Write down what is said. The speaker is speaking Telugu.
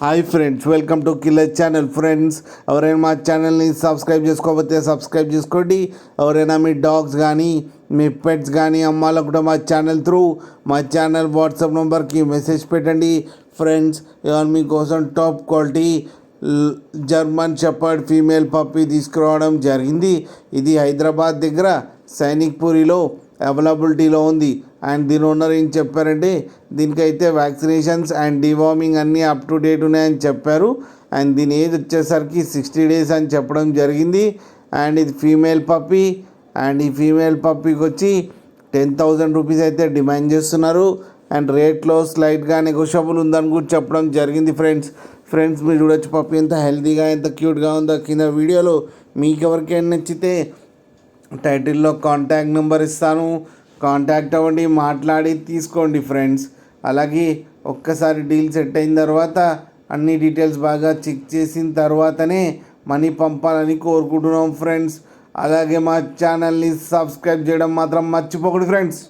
Hi friends, welcome to killer channel. Friends, ఎవరైనా మా ఛానల్ని సబ్స్క్రైబ్ చేసుకోకపోతే సబ్స్క్రైబ్ చేసుకోండి. ఎవరైనా మీ డాగ్స్ కానీ మీ పెట్స్ కానీ అమ్మాలనుకుంటే మా ఛానల్ వాట్సాప్ నెంబర్కి మెసేజ్ పెట్టండి. ఫ్రెండ్స్, ఇవాళ మీకోసం top quality German shepherd female puppy తీసుకురావడం జరిగింది. ఇది హైదరాబాద్ దగ్గర సైనిక్పూరిలో అవైలబిలిటీలో ఉంది. అండ్ దీని ఓనర్ ఏం చెప్పారంటే, దీనికైతే వ్యాక్సినేషన్స్ అండ్ డివార్మింగ్ అన్నీ అప్ టు డేట్ ఉన్నాయని చెప్పారు. అండ్ దీని ఏజ్ వచ్చేసరికి 60 days అని చెప్పడం జరిగింది. అండ్ ఇది ఫీమేల్ పప్పీ. అండ్ ఈ ఫీమేల్ పప్పీకి వచ్చి 10,000 రూపీస్ అయితే డిమాండ్ చేస్తున్నారు. అండ్ రేట్లో స్లైట్గా నెగోషియబుల్ ఉందని కూడా చెప్పడం జరిగింది. ఫ్రెండ్స్ మీరు చూడొచ్చు పప్పీ ఎంత హెల్తీగా ఎంత క్యూట్గా ఉందో. కింద వీడియోలో మీకు ఎవరికైనా నచ్చితే టైటిల్లో కాంటాక్ట్ నెంబర్ ఇస్తాను, కాంటాక్ట్ అవ్వండి, మాట్లాడి తీసుకోండి ఫ్రెండ్స్. అలాగే ఒక్కసారి డీల్ సెట్ అయిన తర్వాత అన్ని డీటెయిల్స్ బాగా చెక్ చేసిన తర్వాతనే మనీ పంపాలని కోరుకుంటున్నాం ఫ్రెండ్స్. అలాగే మా ఛానల్ని సబ్స్క్రైబ్ చేయడం మాత్రం మర్చిపోకండి ఫ్రెండ్స్.